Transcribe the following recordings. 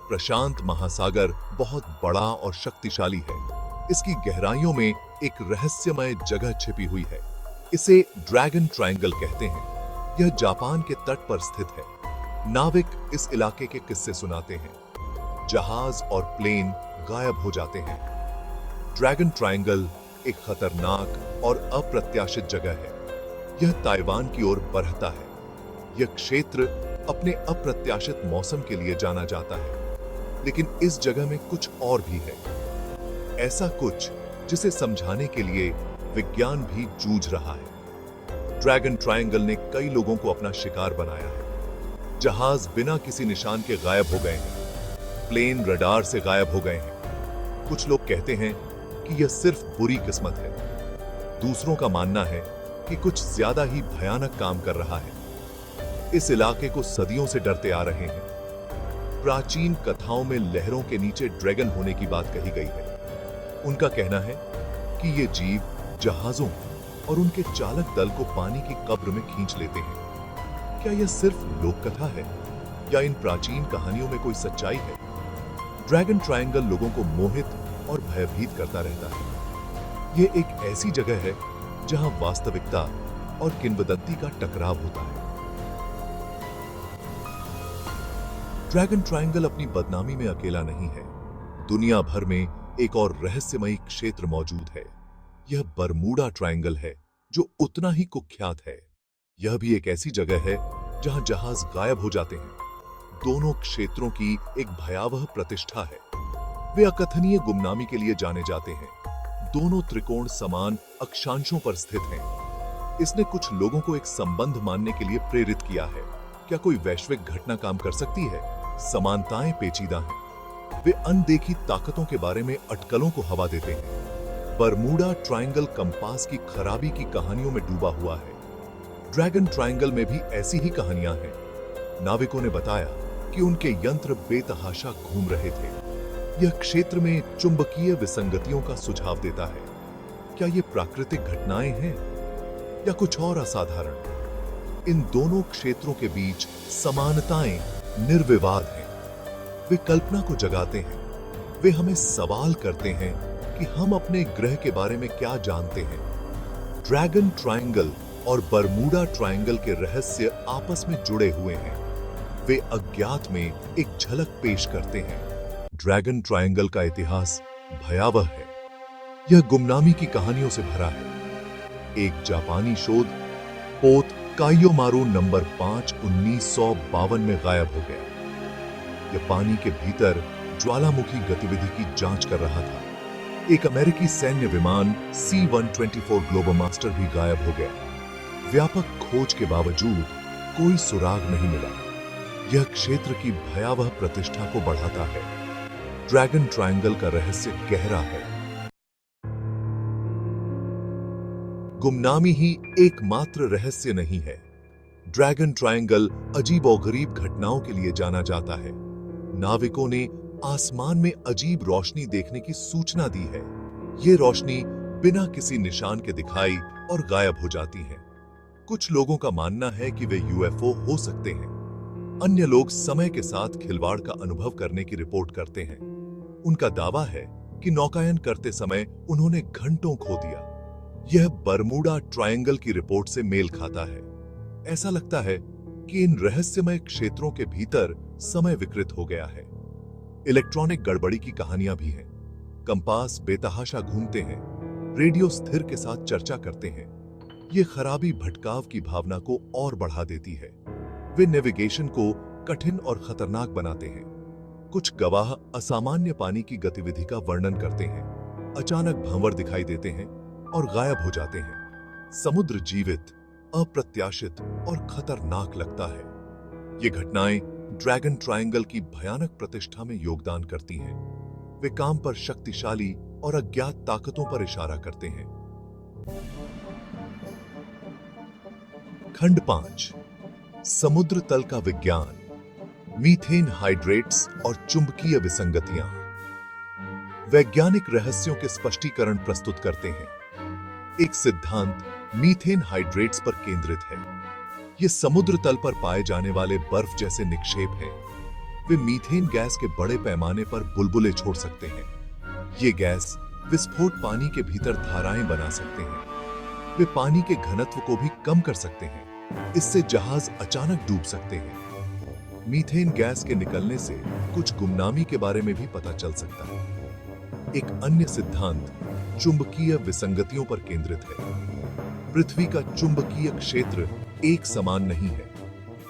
प्रशांत महासागर बहुत बड़ा और शक्तिशाली है। इसकी गहराइयों में एक रहस्यमय जगह छिपी हुई है। इसे ड्रैगन ट्रायंगल कहते हैं। यह जापान के तट पर स्थित है। नाविक इस इलाके के किस्से सुनाते हैं। जहाज और प्लेन गायब हो जाते हैं। ड्रैगन ट्रायंगल एक खतरनाक और अप्रत्याशित जगह है। यह ताइवान की ओर बढ़ता है। यह क्षेत्र अपने अप्रत्याशित मौसम के लिए जाना जाता है, लेकिन इस जगह में कुछ और भी है। ऐसा कुछ जिसे समझाने के लिए विज्ञान भी जूझ रहा है। ड्रैगन ट्रायंगल ने कई लोगों को अपना शिकार बनाया है। जहाज बिना किसी निशान के गायब हो गए हैं। प्लेन रडार से गायब हो गए हैं। कुछ लोग कहते हैं कि यह सिर्फ बुरी किस्मत है। दूसरों का मानना है कि कुछ ज्यादा ही भयानक काम कर रहा है। इस इलाके को सदियों से डरते आ रहे हैं। प्राचीन कथाओं में लहरों के नीचे ड्रैगन होने की बात कही गई है। उनका कहना है कि ये जीव जहाजों और उनके चालक दल को पानी की कब्र में खींच लेते हैं। क्या यह सिर्फ लोक कथा है या इन प्राचीन कहानियों में कोई सच्चाई है? ड्रैगन ट्रायंगल लोगों को मोहित और भयभीत करता रहता है। यह एक ऐसी जगह है जहां वास्तविकता और किंवदंती का टकराव होता है। ड्रैगन ट्रायंगल अपनी बदनामी में अकेला नहीं है। दुनिया भर में एक और रहस्यमयी क्षेत्र मौजूद है। यह बरमूडा ट्रायंगल है, जो उतना ही कुख्यात है। यह भी एक ऐसी जगह है जहां जहाज गायब हो जाते हैं। दोनों क्षेत्रों की एक भयावह प्रतिष्ठा है। वे अकथनीय गुमनामी के लिए जाने जाते हैं। दोनों त्रिकोण समान अक्षांशों पर स्थित हैं। इसने कुछ लोगों को एक संबंध मानने के लिए प्रेरित किया है। क्या कोई वैश्विक घटना काम कर सकती है? समानताएं पेचीदा हैं। वे अनदेखी ताकतों के बारे में अटकलों को हवा देते हैं। बरमूडा ट्रायंगल कंपास की खराबी की कहानियों में डूबा हुआ है। ड्रैगन ट्रायंगल में भी ऐसी ही कहानियां हैं। नाविकों ने बताया कि उनके यंत्र बेतहाशा घूम रहे थे। यह क्षेत्र में चुंबकीय विसंगतियों का सुझाव देता है। क्या ये प्राकृतिक घटनाएं हैं या कुछ और असाधारण? इन दोनों क्षेत्रों के बीच समानताएं निर्विवाद हैं। वे कल्पना को जगाते हैं। वे हमें सवाल करते हैं कि हम अपने ग्रह के बारे में क्या जानते हैं। ड्रैगन ट्रायंगल और बरमूडा ट्रायंगल के रहस्य आपस में जुड़े हुए हैं। वे अज्ञात में एक झलक पेश करते हैं। ड्रैगन ट्रायंगल का इतिहास भयावह है। यह गुमनामी की कहानियों से भरा है। एक जापानी शोध पोत काइयोमारू नंबर 5 1952 में गायब हो गया। यह पानी के भीतर ज्वालामुखी गतिविधि की जांच कर रहा था। एक अमेरिकी सैन्य विमान C-124 ग्लोबोमास्टर भी गायब हो गया। व्यापक खोज के बावजूद कोई सुराग नहीं मिला। यह क्षेत्र की भयावह प्रतिष्ठा को बढ़ाता है। ड्रैगन ट्रायंगल का रहस्य गहरा है। गुमनामी ही एकमात्र रहस्य नहीं है। ड्रैगन ट्रायंगल अजीबोगरीब घटनाओं के लिए जाना जाता है। नाविकों ने आसमान में अजीब रोशनी देखने की सूचना दी है। ये रोशनी बिना किसी निशान के दिखाई और गायब हो जाती है। कुछ लोगों का मानना है कि वे यूएफओ हो सकते हैं। अन्य लोग समय के साथ खिलवाड़ का अनुभव करने की रिपोर्ट करते हैं। उनका दावा है कि नौकायन करते समय उन्होंने घंटों खो दिया। यह बरमूडा ट्रायंगल की रिपोर्ट से मेल खाता है। ऐसा लगता है कि इन रहस्यमय क्षेत्रों के भीतर समय विकृत हो गया है। इलेक्ट्रॉनिक गड़बड़ी की कहानियां भी हैं। कंपास बेतहाशा घूमते हैं। रेडियो स्थिर के साथ चर्चा करते हैं। ये खराबी भटकाव की भावना को और बढ़ा देती है। वे नेविगेशन को कठिन और खतरनाक बनाते हैं। कुछ गवाह असामान्य पानी की गतिविधि का वर्णन करते हैं। अचानक भंवर दिखाई देते हैं और गायब हो जाते हैं। समुद्र जीवित, अप्रत्याशित और खतरनाक लगता है। ये घटनाएं ड्रैगन ट्रायंगल की भयानक प्रतिष्ठा में योगदान करती हैं। वे काम पर शक्तिशाली और अज्ञात ताकतों पर इशारा करते हैं। खंड 5 समुद्र तल का विज्ञान, मीथेन हाइड्रेट्स और चुंबकीय विसंगतियां। वैज्ञानिक रहस्यों के स्पष्टीकरण प्रस्तुत करते हैं। एक सिद्धांत मीथेन हाइड्रेट्स पर केंद्रित है। ये समुद्र तल पर पाए जाने वाले बर्फ जैसे निक्षेप हैं। वे मीथेन गैस के बड़े पैमाने पर बुलबुले छोड़ सकते हैं। ये गैस विस्फोट पानी के भीतर धाराएं बना सकते हैं। वे पानी के घनत्व को भी कम कर सकते हैं। इससे जहाज अचानक डूब सकते हैं। मीथेन गैस के निकलने से कुछ गुमनामी के बारे में भी पता चल सकता है। एक अन्य सिद्धांत चुंबकीय विसंगतियों पर केंद्रित है। पृथ्वी का चुंबकीय क्षेत्र एक समान नहीं है।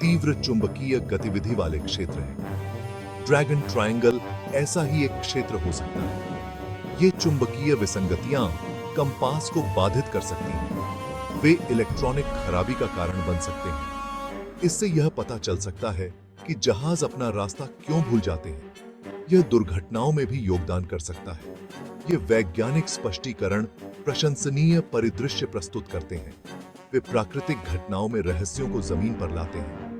तीव्र चुंबकीय गतिविधि वाले क्षेत्र हैं। ड्रैगन ट्रायंगल ऐसा ही एक क्षेत्र हो सकता है। ये चुंबकीय विसंगतियां कंपास को बाधित कर सकती हैं। वे इलेक्ट्रॉनिक खराबी का कारण बन सकते हैं। इससे यह पता चल सकता है कि जहाज अपना रास्ता क्यों भूल जाते हैं। यह दुर्घटनाओं में भी योगदान कर सकता है। ये वैज्ञानिक स्पष्टीकरण प्रशंसनीय परिदृश्य प्रस्तुत करते हैं। वे प्राकृतिक घटनाओं में रहस्यों को जमीन पर लाते हैं।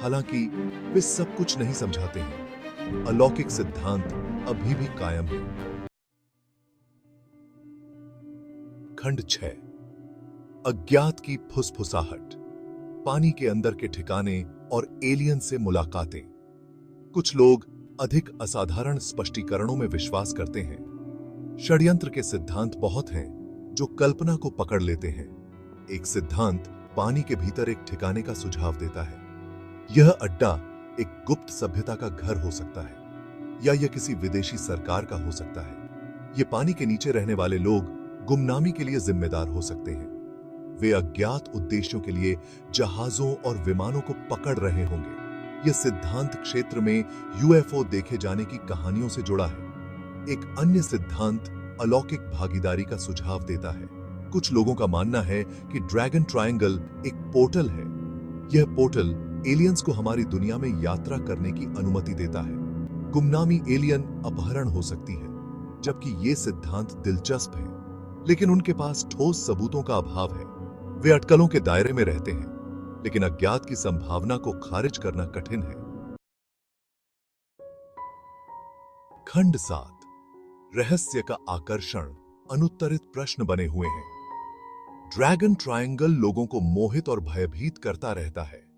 हालांकि वे सब कुछ नहीं समझाते हैं। अलौकिक सिद्धांत अभी भी कायम है। खंड 6 अज्ञात की फुसफुसाहट, पानी के अंदर के ठिकाने और एलियन से मुलाकातें। कुछ लोग अधिक असाधारण स्पष्टीकरणों में विश्वास करते हैं। षड्यंत्र के सिद्धांत बहुत हैं जो कल्पना को पकड़ लेते हैं। एक सिद्धांत पानी के भीतर एक ठिकाने का सुझाव देता है। यह अड्डा एक गुप्त सभ्यता का घर हो सकता है या यह किसी विदेशी सरकार का हो सकता है। यह पानी के नीचे रहने वाले लोग गुमनामी के लिए जिम्मेदार हो सकते हैं। वे अज्ञात उद्देश्यों के लिए जहाजों और विमानों को पकड़ रहे होंगे। यह सिद्धांत क्षेत्र में यूएफओ देखे जाने की कहानियों से जुड़ा है। एक अन्य सिद्धांत अलौकिक भागीदारी का सुझाव देता है। कुछ लोगों का मानना है कि ड्रैगन ट्रायंगल एक पोर्टल है। यह पोर्टल एलियंस को हमारी दुनिया में यात्रा करने की अनुमति देता है। गुमनामी एलियन अपहरण हो सकती है, जबकि यह सिद्धांत दिलचस्प है, लेकिन उनके पास ठोस सबूतों का अभाव है। वे अटकलों के दायरे में रहते हैं, लेकिन अज्ञात की संभावना को खारिज करना कठिन है। खंड 7 रहस्य का आकर्षण, अनुत्तरित प्रश्न बने हुए हैं। ड्रैगन ट्रायंगल लोगों को मोहित और भयभीत करता रहता है।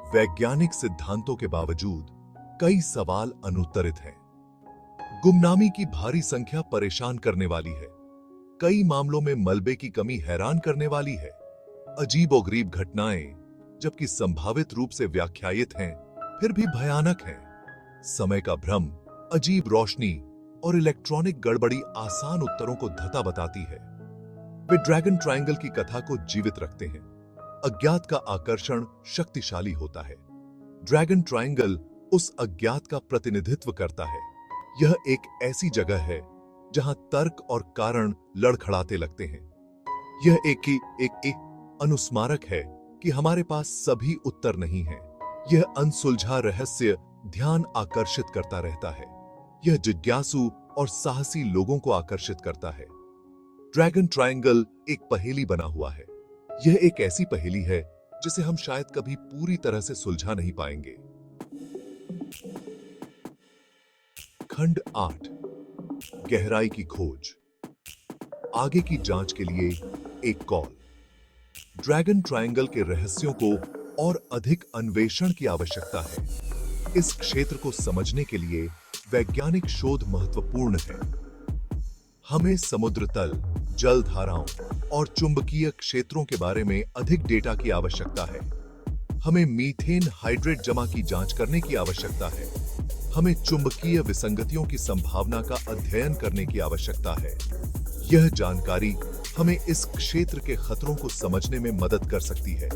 वैज्ञानिक सिद्धांतों के बावजूद कई सवाल अनुत्तरित हैं। गुमनामी की भारी संख्या परेशान करने वाली है। कई मामलों में मलबे की कमी हैरान करने वाली है। अजीबोगरीब घटनाएं, जबकि संभावित रूप से व्याख्यायित हैं, फिर भी भयानक हैं। समय का भ्रम, अजीब रोशनी और इलेक्ट्रॉनिक गड़बड़ी आसान उत्तरों को धता बताती है। वे ड्रैगन ट्रायंगल की कथा को जीवित रखते हैं। अज्ञात का आकर्षण शक्तिशाली होता है। ड्रैगन ट्रायंगल उस अज्ञात का प्रतिनिधित्व करता है। यह एक ऐसी जगह है जहां तर्क और कारण लड़खड़ाते लगते हैं। यह एक अनुस्मारक है कि हमारे पास सभी उत्तर नहीं हैं। यह अनसुलझा रहस्य ध्यान आकर्षित करता रहता है। यह जिज्ञासु और साहसी लोगों को आकर्षित करता है। ड्रैगन ट्रायंगल एक पहेली बना हुआ है। यह एक ऐसी पहेली है जिसे हम शायद कभी पूरी तरह से सुलझा नहीं पाएंगे। खंड 8 गहराई की खोज, आगे की जांच के लिए एक कॉल। ड्रैगन ट्रायंगल के रहस्यों को और अधिक अन्वेषण की आवश्यकता है। इस क्षेत्र को समझने के लिए वैज्ञानिक शोध महत्वपूर्ण है। हमें समुद्र तल, जल धाराओं और चुंबकीय क्षेत्रों के बारे में अधिक डेटा की आवश्यकता है। हमें मीथेन हाइड्रेट जमा की जांच करने की आवश्यकता है। हमें चुंबकीय विसंगतियों की संभावना का अध्ययन करने की आवश्यकता है। यह जानकारी हमें इस क्षेत्र के खतरों को समझने में मदद कर सकती है।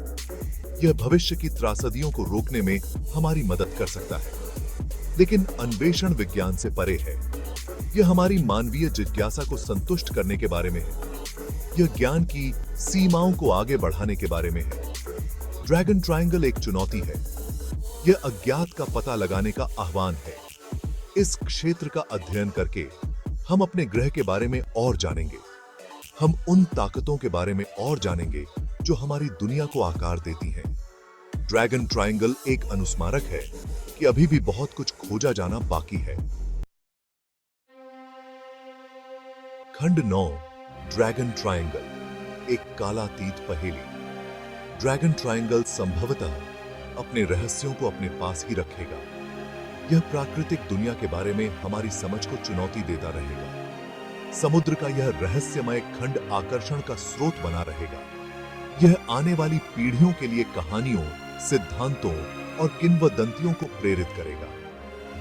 यह भविष्य की त्रासदियों को रोकने में हमारी मदद कर सकता है। लेकिन अन्वेषण विज्ञान से परे है। यह हमारी मानवीय जिज्ञासा को संतुष्ट करने के बारे में है। यह ज्ञान की सीमाओं को आगे बढ़ाने के बारे में है। ड्रैगन ट्रायंगल एक चुनौती है। यह अज्ञात का पता लगाने का आह्वान है। इस क्षेत्र का अध्ययन करके हम अपने ग्रह के बारे में और जानेंगे। हम उन ताकतों के बारे में और जानेंगे जो हमारी दुनिया को आकार देती हैं। ड्रैगन ट्रायंगल एक अनुस्मारक है कि अभी भी बहुत कुछ खोजा जाना बाकी है। खंड 9 ड्रैगन ट्रायंगल, एक कालातीत पहेली। ड्रैगन ट्रायंगल संभवतः अपने रहस्यों को अपने पास ही रखेगा। यह प्राकृतिक दुनिया के बारे में हमारी समझ को चुनौती देता रहेगा। समुद्र का यह रहस्यमय खंड आकर्षण का स्रोत बना रहेगा। यह आने वाली पीढ़ियों के लिए कहानियों, सिद्धांतों और किंवदंतियों को प्रेरित करेगा।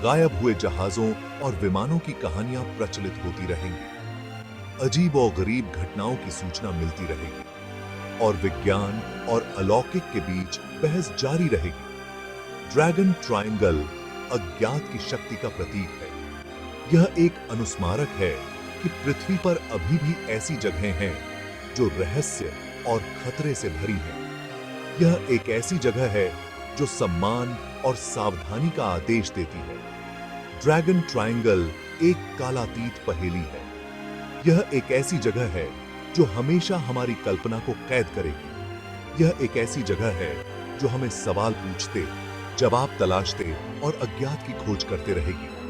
गायब हुए जहाजों और विमानों की कहानियां प्रचलित होती रहेंगी। अजीब और गरीब घटनाओं की सूचना मिलती रहेगी और विज्ञान और अलौकिक के बीच बहस जारी रहेगी। ड्रैगन ट्रायंगल अज्ञात की शक्ति का प्रतीक है। यह एक अनुस्मारक है कि पृथ्वी पर अभी भी ऐसी जगहें हैं जो रहस्य और खतरे से भरी हैं। यह एक ऐसी जगह है जो सम्मान और सावधानी का आदेश देती है। ड्रैगन ट्रायंगल एक कालातीत पहेली है। यह एक ऐसी जगह है जो हमेशा हमारी कल्पना को कैद करेगी। यह एक ऐसी जगह है जो हमें सवाल पूछते, जवाब तलाशते और अज्ञात की खोज करते रहेगी।